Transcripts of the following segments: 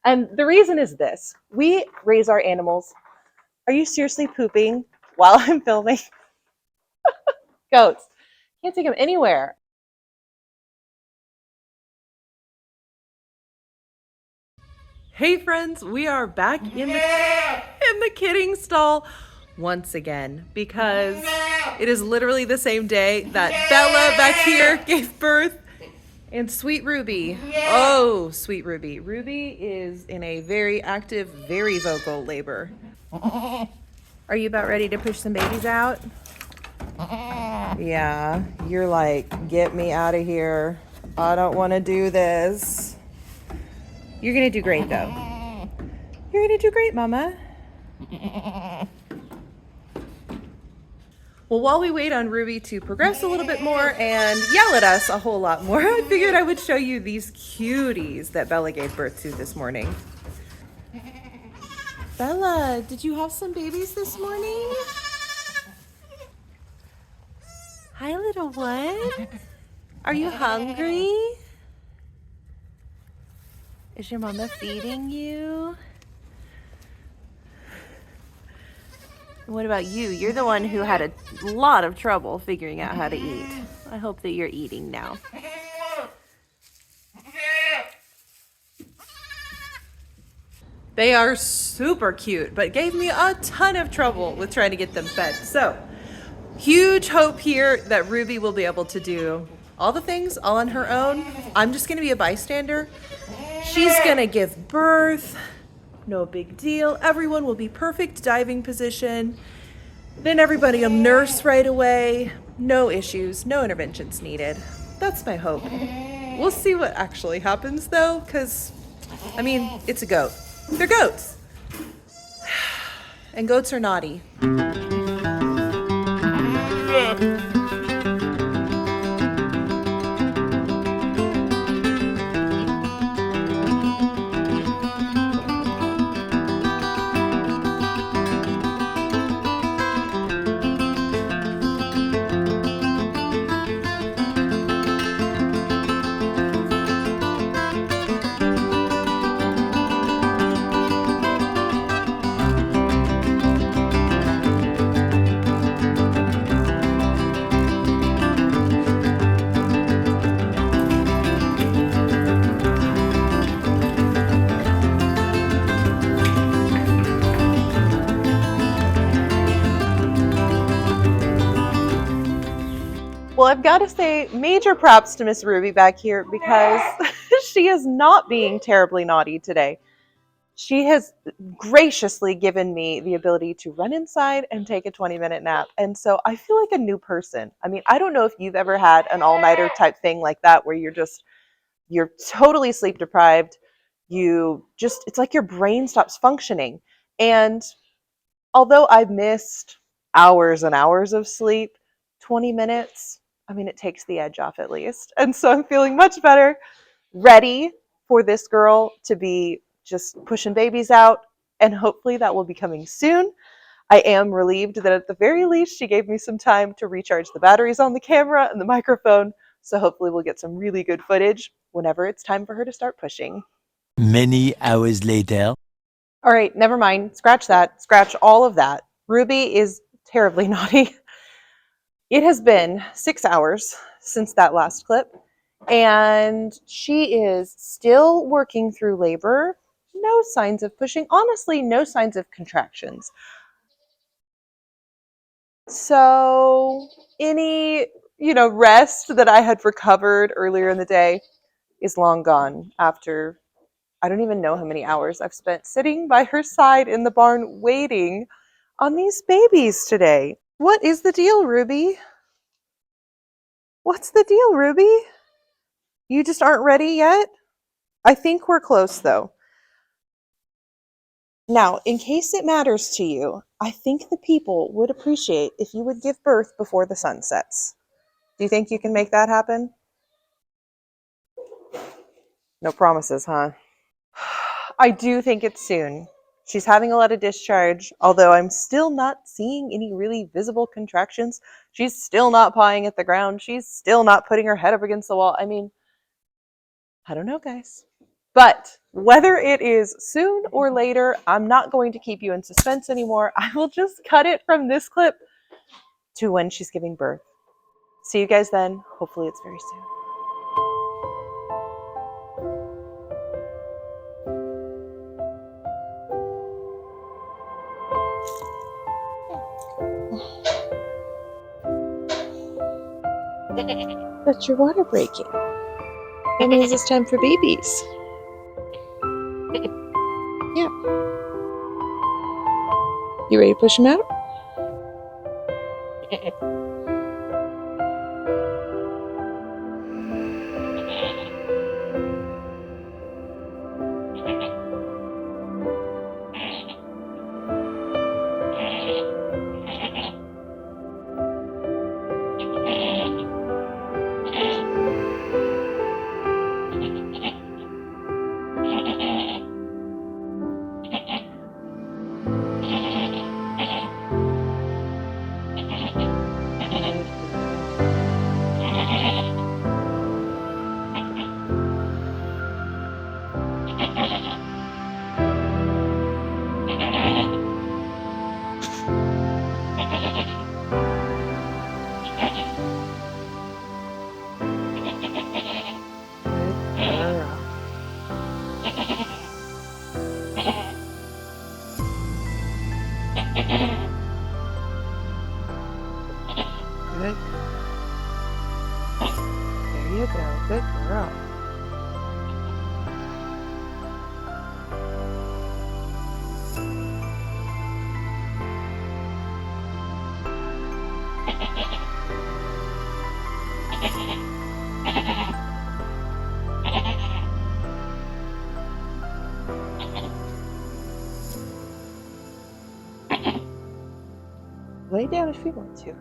And the reason is this. We raise our animals. Are you seriously pooping while I'm filming? Goats. Can't take them anywhere. Hey friends, we are back in the kidding stall once again because it is literally the same day that Bella back here gave birth and sweet Ruby. Oh, sweet Ruby. Ruby is in a very active, very vocal labor. Are you about ready to push some babies out? Yeah, you're like, get me out of here. I don't want to do this. You're going to do great though. You're going to do great, Mama. Well, while we wait on Ruby to progress a little bit more and yell at us a whole lot more, I figured I would show you these cuties that Bella gave birth to this morning. Bella, did you have some babies this morning? Hi, little one. Are you hungry? Is your mama feeding you? What about you? You're the one who had a lot of trouble figuring out how to eat. I hope that you're eating now. They are super cute, but gave me a ton of trouble with trying to get them fed. So, huge hope here that Ruby will be able to do all the things all on her own. I'm just gonna be a bystander. She's gonna give birth. No big deal. Everyone will be perfect diving position. Then everybody will nurse right away. No issues, no interventions needed. That's my hope. We'll see what actually happens though, because, I mean, it's a goat. They're goats. And goats are naughty. Well, I've got to say major props to Miss Ruby back here because she is not being terribly naughty today. She has graciously given me the ability to run inside and take a 20-minute nap. And so I feel like a new person. I mean, I don't know if you've ever had an all-nighter type thing like that where you're totally sleep deprived. It's like your brain stops functioning. And although I've missed hours and hours of sleep, 20 minutes, I mean, it takes the edge off at least. And so I'm feeling much better, ready for this girl to be just pushing babies out. And hopefully that will be coming soon. I am relieved that at the very least she gave me some time to recharge the batteries on the camera and the microphone. So hopefully we'll get some really good footage whenever it's time for her to start pushing. Many hours later. All right, never mind. Scratch that. Scratch all of that. Ruby is terribly naughty. It has been 6 hours since that last clip, and she is still working through labor. No signs of pushing. Honestly, no signs of contractions. So any, rest that I had recovered earlier in the day is long gone after I don't even know how many hours I've spent sitting by her side in the barn waiting on these babies today. What is the deal, Ruby? What's the deal, Ruby? You just aren't ready yet? I think we're close, though. Now, in case it matters to you, I think the people would appreciate if you would give birth before the sun sets. Do you think you can make that happen? No promises, huh? I do think it's soon. She's having a lot of discharge, although I'm still not seeing any really visible contractions. She's still not pawing at the ground. She's still not putting her head up against the wall. I mean, I don't know, guys. But Whether it is soon or later, I'm not going to keep you in suspense anymore. I will just cut it from this clip to when she's giving birth. See you guys then. Hopefully it's very soon. That's your water breaking. That means it's time for babies. Yeah. You ready to push them out? Good. There you go. Good girl. Lay down if you want to.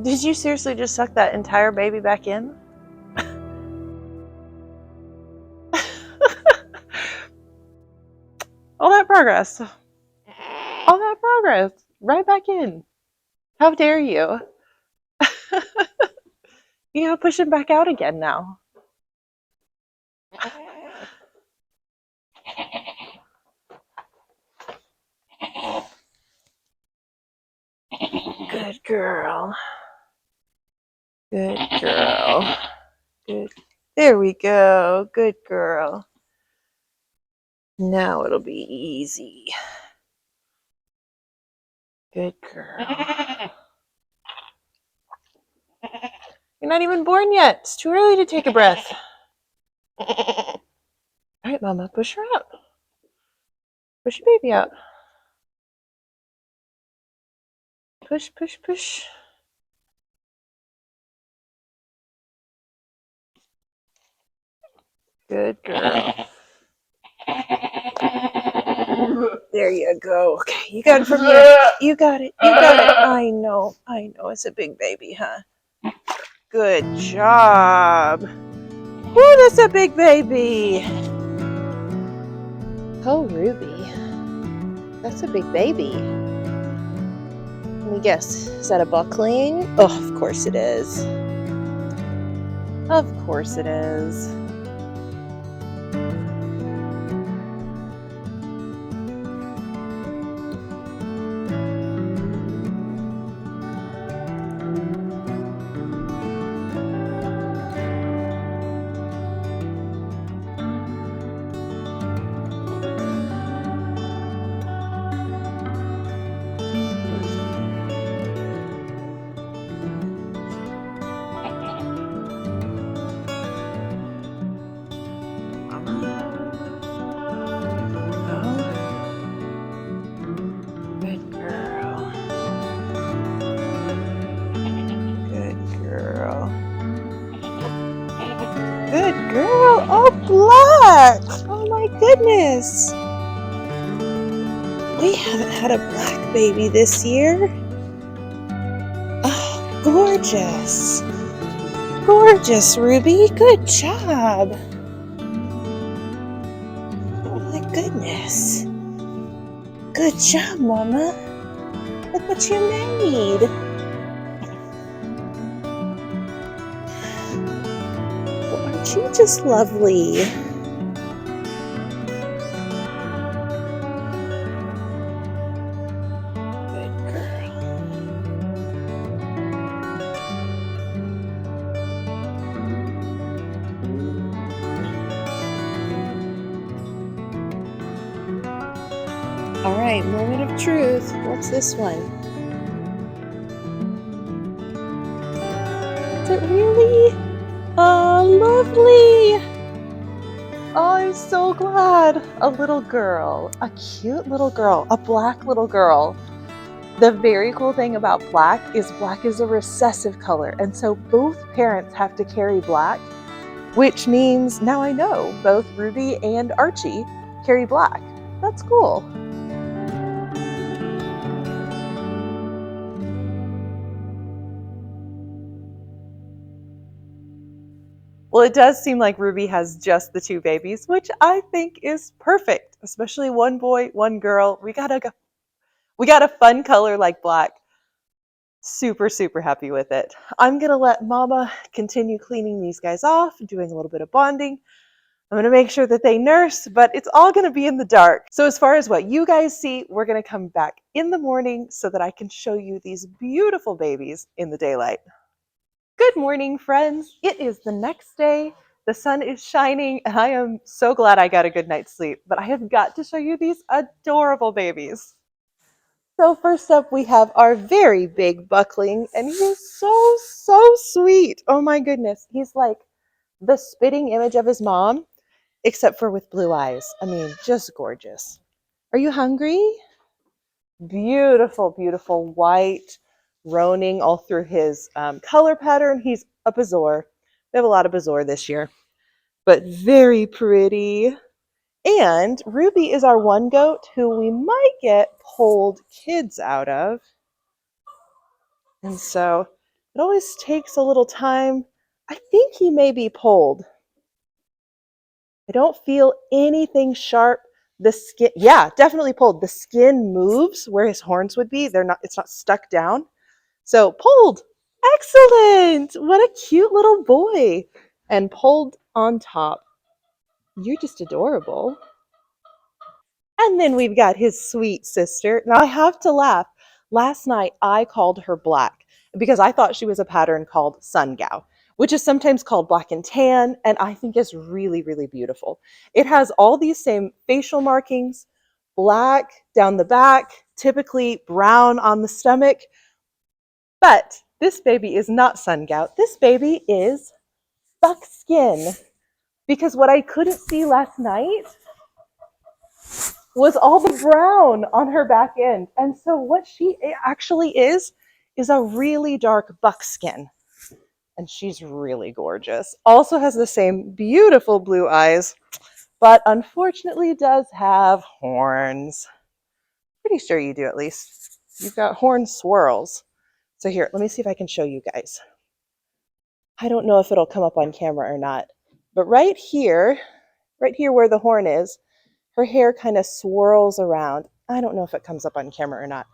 Did you seriously just suck that entire baby back in? All that progress. All that progress. Right back in. How dare you? You gotta push him back out again now. Good girl. Good girl. Good. There we go. Good girl. Now it'll be easy. Good girl. You're not even born yet. It's too early to take a breath. All right, Mama, push her out. Push your baby out. Push, push, push. Good girl. There you go. Okay, you got it from here. You got it. You got it. I know. I know. It's a big baby, huh? Good job. Woo, that's a big baby. Oh, Ruby. That's a big baby. Let me guess. Is that a buckling? Oh, of course it is. Of course it is. Good girl. Good girl. Good girl. Oh, black. Oh, my goodness. We haven't had a black baby this year. Oh, gorgeous. Gorgeous, Ruby. Good job. Oh, my goodness. Good job, Mama. Look what you made. She just lovely. Good girl. All right, moment of truth. What's this one? Is it really? Oh, lovely. Oh, I'm so glad. A little girl, a cute little girl, a black little girl. The very cool thing about black is a recessive color. And so both parents have to carry black, which means now I know both Ruby and Archie carry black. That's cool. Well, it does seem like Ruby has just the two babies, which I think is perfect, especially one boy, one girl. We got a fun color like black. Super, super happy with it. I'm going to let Mama continue cleaning these guys off, doing a little bit of bonding. I'm going to make sure that they nurse, but it's all going to be in the dark. So as far as what you guys see, we're going to come back in the morning so that I can show you these beautiful babies in the daylight. Good morning, friends. It is the next day. The sun is shining, and I am so glad I got a good night's sleep. But I have got to show you these adorable babies. So first up, we have our very big buckling, and he is so, so sweet. Oh my goodness. He's like the spitting image of his mom, except for with blue eyes. I mean, just gorgeous. Are you hungry? Beautiful, beautiful white roaning all through his color pattern. He's a Bazour. We have a lot of Bazour this year, but very pretty. And Ruby is our one goat who we might get polled kids out of. And so it always takes a little time. I think he may be polled. I don't feel anything sharp. The skin, yeah, definitely pulled. The skin moves where his horns would be. It's not stuck down. So pulled. Excellent. What a cute little boy. And pulled on top. You're just adorable. And then we've got his sweet sister. Now I have to laugh. Last night I called her black because I thought she was a pattern called Sungao, which is sometimes called black and tan, and I think is really, really beautiful. It has all these same facial markings, black down the back, typically brown on the stomach. But this baby is not Sungao. This baby is buckskin. Because what I couldn't see last night was all the brown on her back end. And so what she actually is a really dark buckskin. And she's really gorgeous. Also has the same beautiful blue eyes, but unfortunately does have horns. Pretty sure you do at least. You've got horn swirls. So here, let me see if I can show you guys. I don't know if it'll come up on camera or not, but right here where the horn is, her hair kind of swirls around. I don't know if it comes up on camera or not,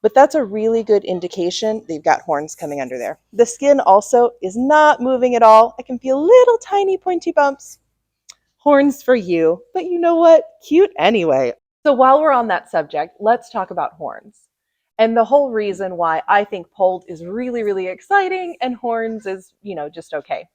but that's a really good indication they've got horns coming under there. The skin also is not moving at all. I can feel little tiny pointy bumps. Horns for you, but you know what? Cute anyway. So while we're on that subject, let's talk about horns. And the whole reason why I think polled is really, really exciting and horns is, just okay.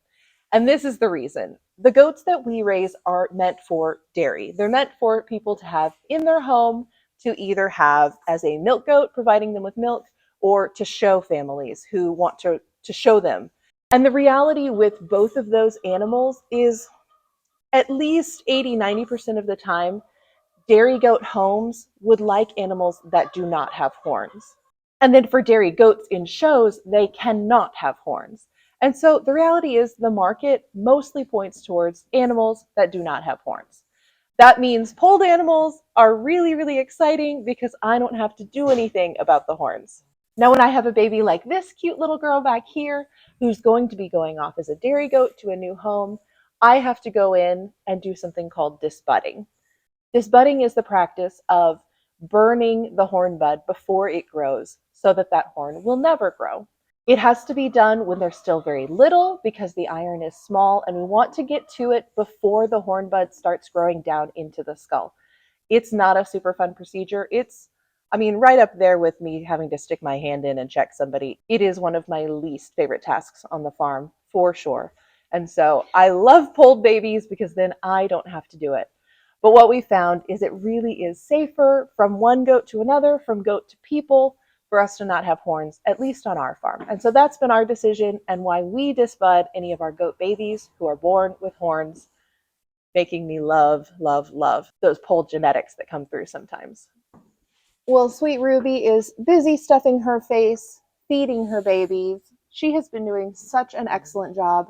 And this is the reason. The goats that we raise are meant for dairy. They're meant for people to have in their home to either have as a milk goat, providing them with milk, or to show families who want to show them. And the reality with both of those animals is at least 80-90% of the time, dairy goat homes would like animals that do not have horns. And then for dairy goats in shows, they cannot have horns. And so the reality is the market mostly points towards animals that do not have horns. That means polled animals are really, really exciting because I don't have to do anything about the horns. Now, when I have a baby like this cute little girl back here, who's going to be going off as a dairy goat to a new home, I have to go in and do something called disbudding. Disbudding is the practice of burning the horn bud before it grows so that that horn will never grow. It has to be done when they're still very little because the iron is small and we want to get to it before the horn bud starts growing down into the skull. It's not a super fun procedure. Right up there with me having to stick my hand in and check somebody. It is one of my least favorite tasks on the farm, for sure. And so I love pulled babies because then I don't have to do it. But what we found is it really is safer from one goat to another, from goat to people, for us to not have horns, at least on our farm. And so that's been our decision and why we disbud any of our goat babies who are born with horns, making me love, love, love those polled genetics that come through sometimes. Well, sweet Ruby is busy stuffing her face, feeding her babies. She has been doing such an excellent job.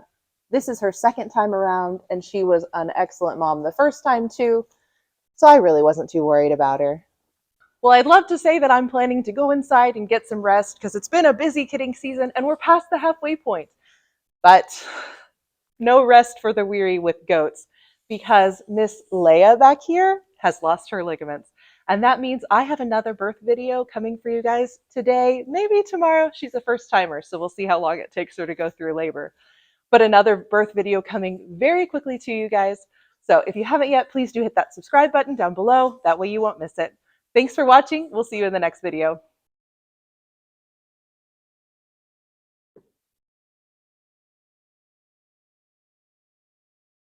This is her second time around, and she was an excellent mom the first time too, so I really wasn't too worried about her. Well, I'd love to say that I'm planning to go inside and get some rest because it's been a busy kidding season and we're past the halfway point. But no rest for the weary with goats because Miss Leia back here has lost her ligaments. And that means I have another birth video coming for you guys today, maybe tomorrow. She's a first timer, so we'll see how long it takes her to go through labor. But another birth video coming very quickly to you guys. So if you haven't yet, please do hit that subscribe button down below. That way you won't miss it. Thanks for watching. We'll see you in the next video.